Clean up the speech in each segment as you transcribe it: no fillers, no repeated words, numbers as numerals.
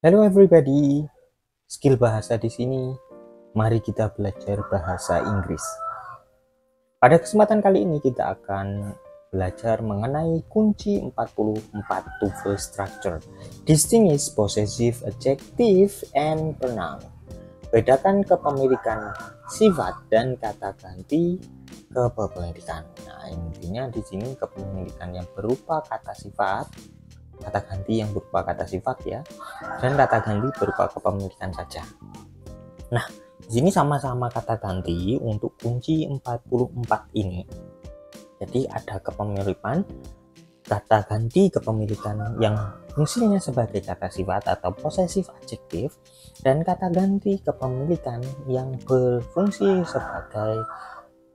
Hello everybody, skill bahasa di sini. Mari kita belajar bahasa Inggris. Pada kesempatan kali ini kita akan belajar mengenai kunci 44 TOEFL structure. Distinguish possessive adjective and pronoun. Bedakan kepemilikan sifat dan kata ganti kepemilikan. Nah, intinya di sini kepemilikan yang berupa kata sifat, kata ganti yang berupa kata sifat ya, dan kata ganti berupa kepemilikan saja. Nah, di sini sama-sama kata ganti untuk kunci 44 ini. Jadi ada kepemilikan kata ganti kepemilikan yang fungsinya sebagai kata sifat atau possessive adjective, dan kata ganti kepemilikan yang berfungsi sebagai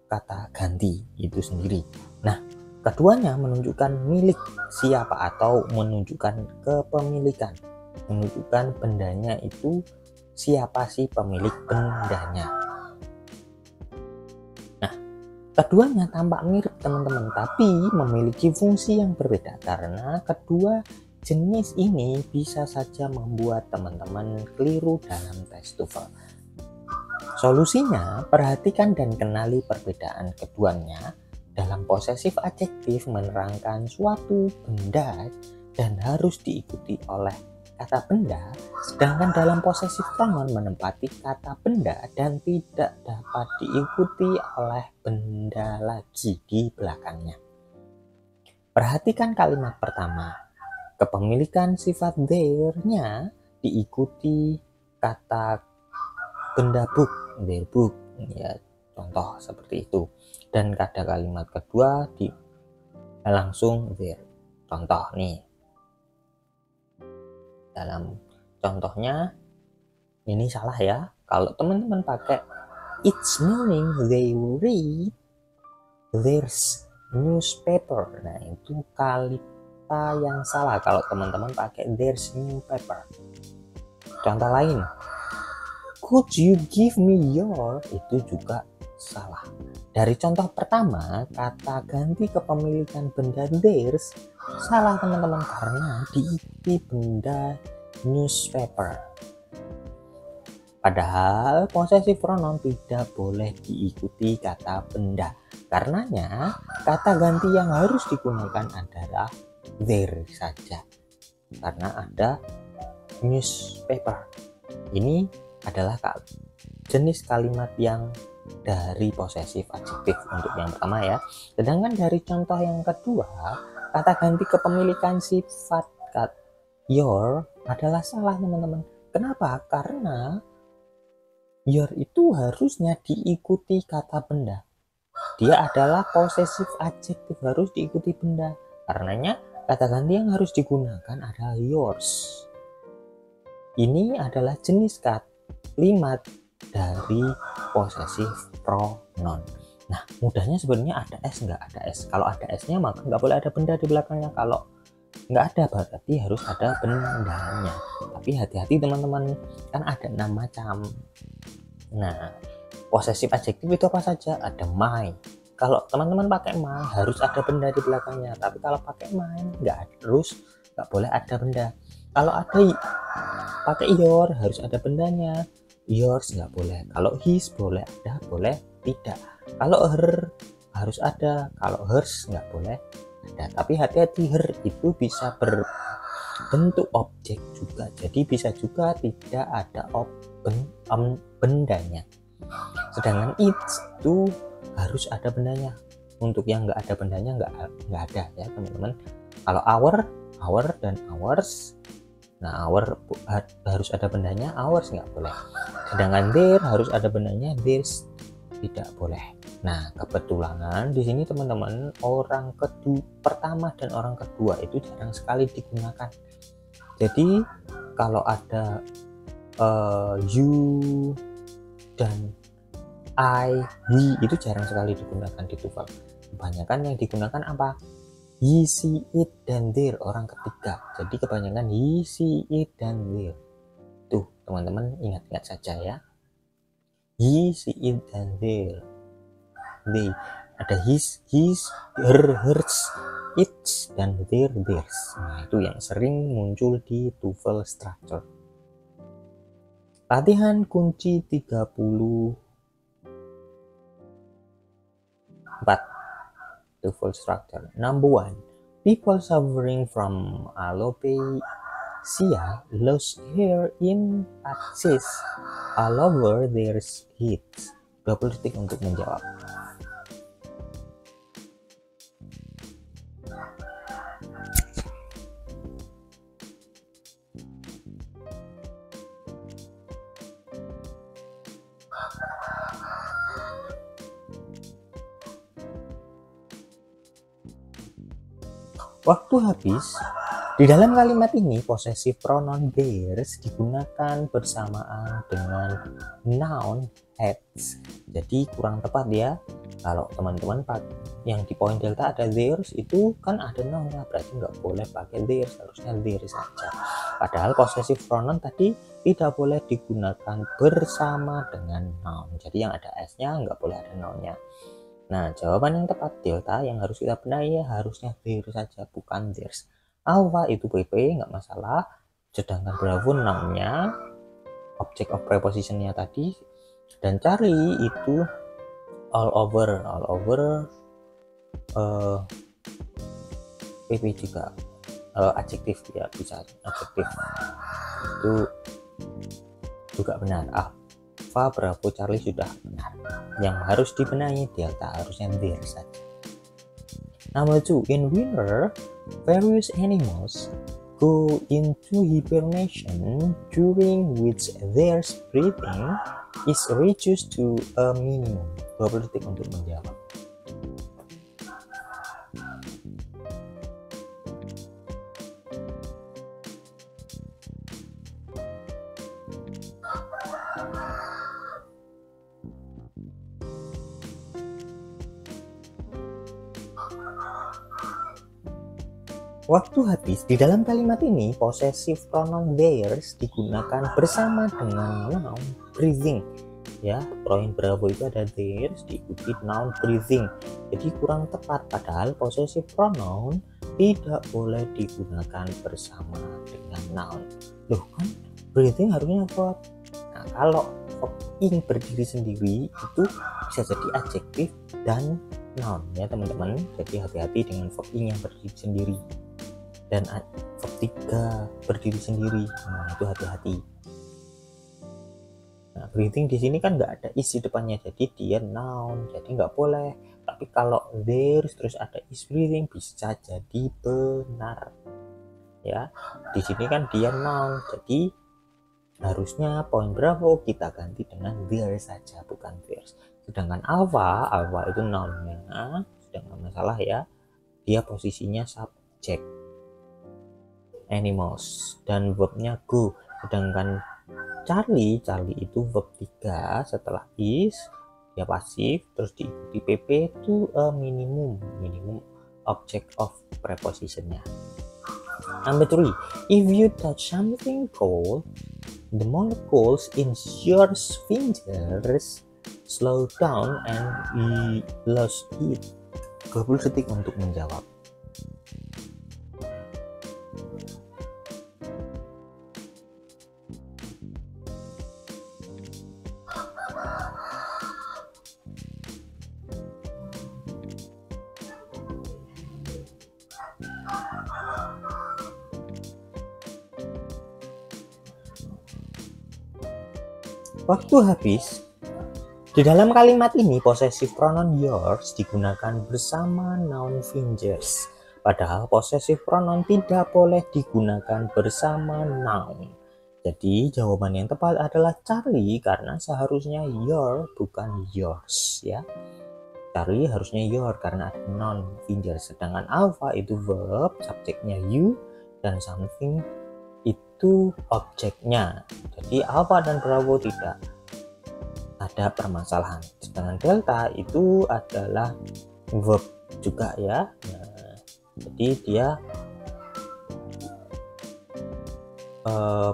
kata ganti itu sendiri. Nah, keduanya menunjukkan milik siapa atau menunjukkan kepemilikan, menunjukkan bendanya itu siapa sih pemilik bendanya. Nah, keduanya tampak mirip teman-teman, tapi memiliki fungsi yang berbeda karena kedua jenis ini bisa saja membuat teman-teman keliru dalam tes TOEFL. Solusinya, perhatikan dan kenali perbedaan keduanya. Dalam posesif adjektif menerangkan suatu benda dan harus diikuti oleh kata benda, sedangkan dalam posesif pronoun menempati kata benda dan tidak dapat diikuti oleh benda lagi di belakangnya. Perhatikan kalimat pertama. Kepemilikan sifat there-nya diikuti kata benda book, their book, ya contoh seperti itu. Dan pada kalimat kedua di langsung there. Contoh nih, dalam contohnya ini salah ya. Kalau teman-teman pakai each morning they read there's newspaper, nah itu kata yang salah kalau teman-teman pakai there's newspaper. Contoh lain, could you give me your, itu juga salah. Dari contoh pertama, kata ganti kepemilikan benda there's salah teman-teman karena diikuti benda newspaper. Padahal possessive pronoun tidak boleh diikuti kata benda. Karenanya kata ganti yang harus digunakan adalah there saja. Karena ada newspaper. Ini adalah jenis kalimat yang dari possessive adjective untuk yang pertama ya. Sedangkan dari contoh yang kedua, kata ganti kepemilikan sifat your adalah salah teman-teman. Kenapa? Karena your itu harusnya diikuti kata benda. Dia adalah possessive adjective, harus diikuti benda. Karenanya kata ganti yang harus digunakan adalah yours. Ini adalah jenis kalimat dari possessive pronoun. Nah, mudahnya sebenarnya ada S, nggak ada S. Kalau ada S-nya maka nggak boleh ada benda di belakangnya. Kalau nggak ada berarti harus ada bendanya. Tapi hati-hati teman-teman, kan ada 6 macam. Nah, possessive adjective itu apa saja? Ada my. Kalau teman-teman pakai my harus ada benda di belakangnya. Tapi kalau pakai my nggak boleh ada benda. Kalau ada pakai your harus ada bendanya. Yours nggak boleh. Kalau his boleh ada, boleh tidak. Kalau her harus ada, kalau hers nggak boleh ada. Tapi hati-hati, her itu bisa berbentuk objek juga. Jadi bisa juga tidak ada bendanya. Sedangkan it itu harus ada bendanya. Untuk yang nggak ada bendanya nggak ada ya teman-teman. Kalau our dan ours, nah our harus ada bendanya, ours nggak boleh. Sedangkan there harus ada bendanya, theirs tidak boleh. Nah, kebetulan di sini teman-teman orang pertama dan orang kedua itu jarang sekali digunakan. Jadi kalau ada you dan I, we itu jarang sekali digunakan di TOEFL. Kebanyakan yang digunakan apa? He, she, it, dan their, orang ketiga. Jadi kebanyakan he, she, it, dan their. Tuh teman-teman ingat-ingat saja ya. He, she, it, dan their. They. Ada his, her, hers, its, dan their, theirs. Nah itu yang sering muncul di TOEFL structure. Latihan kunci 34 to full structure. Number 1. People suffering from alopecia lose hair in patches all over their heads. 20 detik untuk menjawab. Waktu habis. Di dalam kalimat ini, possessive pronoun theirs digunakan bersamaan dengan noun heads. Jadi kurang tepat ya. Kalau teman-teman yang di poin delta ada theirs, itu kan ada nounnya, berarti nggak boleh pakai theirs, harusnya theirs saja. Padahal possessive pronoun tadi tidak boleh digunakan bersama dengan noun. Jadi yang ada s-nya nggak boleh ada nounnya. Nah, jawaban yang tepat delta yang harus kita benahi harusnya theirs saja, bukan theirs. Alpha itu PP nggak masalah, sedangkan Bravo nounnya, object of prepositionnya tadi, dan Charlie itu all over PP juga adjektif ya, bisa adjektif itu juga benar. Alpha, Bravo, Charlie sudah benar. Yang harus dibenahi delta, harusnya there saja. Number 2, in winter, various animals go into hibernation during which their breathing is reduced to a minimum. 20 detik untuk menjawab. Waktu habis. Di dalam kalimat ini, possessive pronoun theirs digunakan bersama dengan noun breathing. Ya, poin Bravo itu ada theirs diikuti noun breathing. Jadi kurang tepat, padahal possessive pronoun tidak boleh digunakan bersama dengan noun. Loh kan, breathing harusnya verb. Nah, kalau verb ing berdiri sendiri itu bisa jadi adjektif dan noun ya teman-teman. Jadi hati-hati dengan verb ing yang berdiri sendiri dan verb 3 berdiri sendiri. Nah, itu hati-hati. Nah, breathing di sini kan nggak ada isi depannya, jadi dia noun, jadi nggak boleh. Tapi kalau there's terus ada is breathing bisa jadi benar. Ya, di sini kan dia noun, jadi harusnya poin Bravo kita ganti dengan there saja, bukan there's. Sedangkan alpha itu nounnya, sudah nggak masalah ya. Dia posisinya subject animals dan verbnya go. Sedangkan Charlie itu verb 3 setelah is, dia pasif, terus diikuti PP itu minimum object of prepositionnya. Number 3, if you touch something cold, the molecules in your fingers slow down and lose heat. 20 detik untuk menjawab. Waktu habis. Di dalam kalimat ini, possessive pronoun yours digunakan bersama noun fingers. Padahal possessive pronoun tidak boleh digunakan bersama noun. Jadi jawaban yang tepat adalah Charlie karena seharusnya your bukan yours ya. Charlie harusnya your karena ada noun fingers. Sedangkan alpha itu verb, subjeknya you, dan something itu objeknya. Jadi alpha dan Bravo tidak ada permasalahan. Sedangkan delta itu adalah verb juga ya. Nah, jadi dia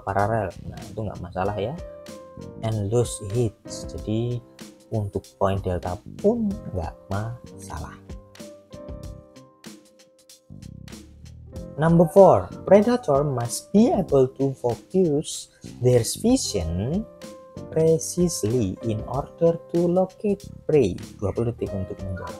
paralel. Nah, itu nggak masalah ya. And lose heat. Jadi untuk poin delta pun nggak masalah. Number 4, predator must be able to focus their vision precisely in order to locate prey. 20 detik untuk menjawab.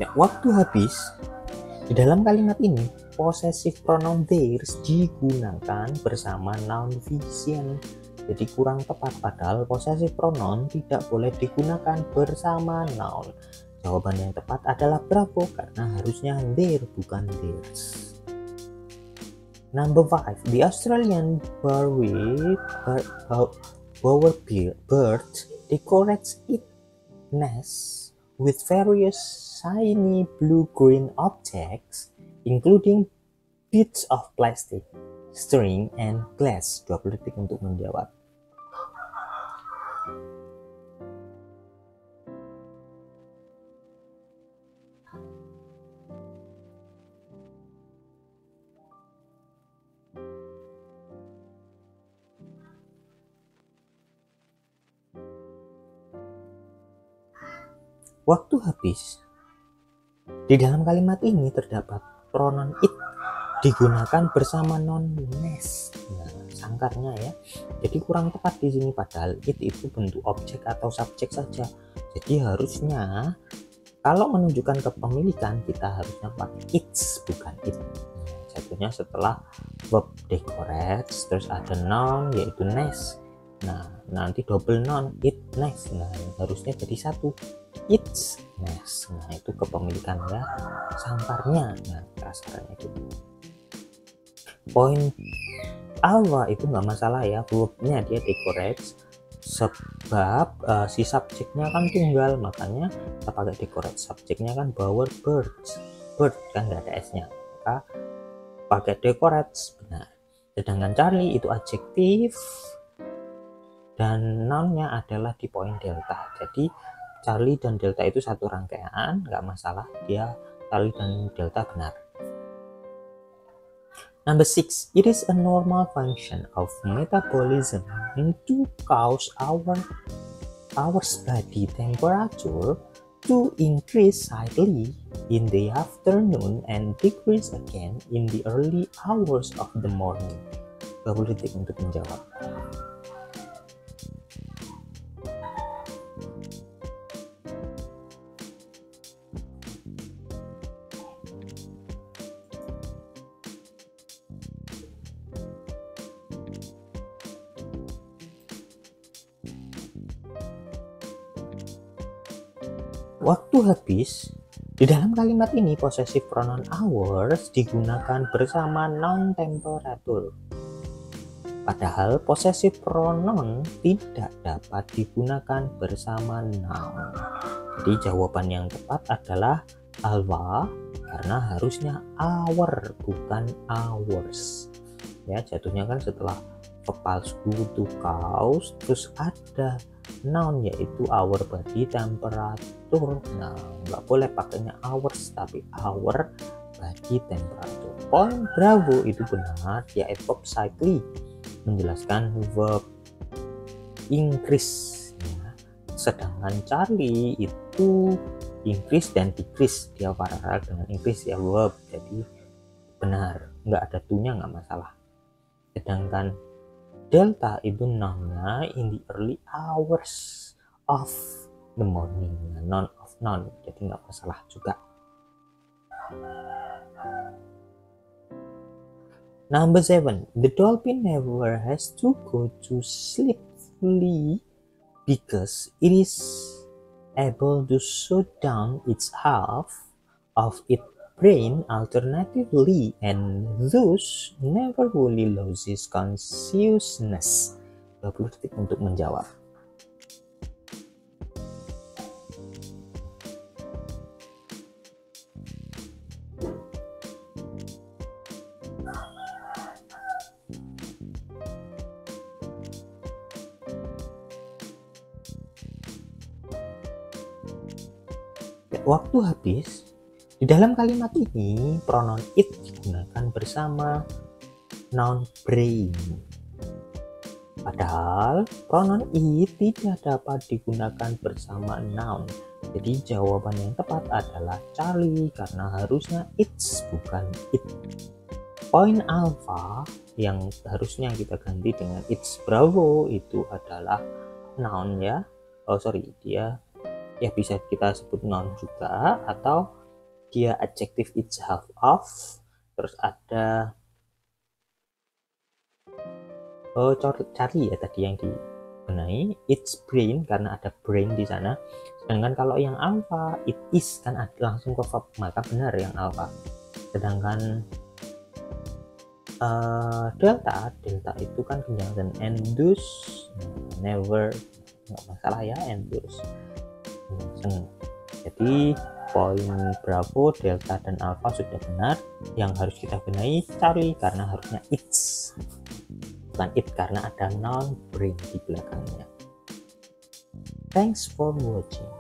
Ya, waktu habis. Di dalam kalimat ini, possessive pronoun theirs digunakan bersama noun vision. Jadi kurang tepat, padahal possessive pronoun tidak boleh digunakan bersama noun. Jawaban yang tepat adalah bravo, karena harusnya their bukan theirs. Number 5, the Australian bowerbird decorates its nest with various shiny blue-green objects, including bits of plastic, string, and glass. 20 detik untuk menjawab. Waktu habis. Di dalam kalimat ini terdapat pronoun it digunakan bersama noun nest. Nah, sangkarnya ya. Jadi kurang tepat di sini, padahal it itu bentuk objek atau subjek saja. Jadi harusnya kalau menunjukkan kepemilikan kita harusnya pakai its bukan it. Nah, jatuhnya setelah verb decorates terus ada noun yaitu nest. Nah, nanti double noun it nest. Nah, harusnya jadi satu. Its nest. Nah, itu kepemilikan ya, sangkarnya. Nah, kasarannya gitu. Poin alwa itu nggak masalah ya, verbnya dia decorates, sebab si subjeknya kan tunggal, makanya kita pakai decorate. Subjeknya kan bowerbirds, bird kan nggak ada s-nya, maka pakai decorates. Benar. Sedangkan Charlie itu adjektif dan nounnya adalah di poin delta. Jadi Charlie dan delta itu satu rangkaian, nggak masalah, dia Charlie dan delta benar. Number 6, it is a normal function of metabolism to cause our body temperature to increase slightly in the afternoon and decrease again in the early hours of the morning. 20 detik untuk menjawab. Waktu habis. Di dalam kalimat ini possessive pronoun hours digunakan bersama noun temperature. Padahal possessive pronoun tidak dapat digunakan bersama noun. Jadi jawaban yang tepat adalah alwa, karena harusnya hour bukan hours. Ya, jatuhnya kan setelah kepalsu to cause terus ada noun yaitu our body temperature. Nah, nggak boleh pakainya hours tapi our body temperature. Poin bravo itu benar, yaitu verb slightly menjelaskan verb increase ya. Sedangkan Charlie itu increase dan decrease, dia paralel dengan increase ya verb, jadi benar, nggak ada to-nya nggak masalah. Sedangkan delta itu nounnya in the early hours of the morning, noun of noun, jadi nggak masalah juga. Number 7, the dolphin never has to go to sleep fully because it is able to shut down its half of its brain alternatively and thus never fully loses consciousness. 20 detik untuk menjawab. Waktu habis. Di dalam kalimat ini pronoun it digunakan bersama noun brain. Padahal pronoun it tidak dapat digunakan bersama noun. Jadi jawaban yang tepat adalah Charlie karena harusnya it's bukan it. Poin alpha yang harusnya kita ganti dengan it's Bravo itu adalah noun ya. Oh sorry, dia ya bisa kita sebut noun juga, atau dia adjective it's half of. Terus ada Charlie ya tadi yang dibenahi, it's brain karena ada brain di sana. Sedangkan kalau yang alpha it is kan langsung ke verb, maka benar yang alpha. Sedangkan delta itu kan conjunction endus, never, nggak masalah ya, endus conjunction. Jadi poin Bravo, delta dan alpha sudah benar. Yang harus kita benahi Charlie karena harusnya it's bukan it karena ada noun brain di belakangnya. Thanks for watching.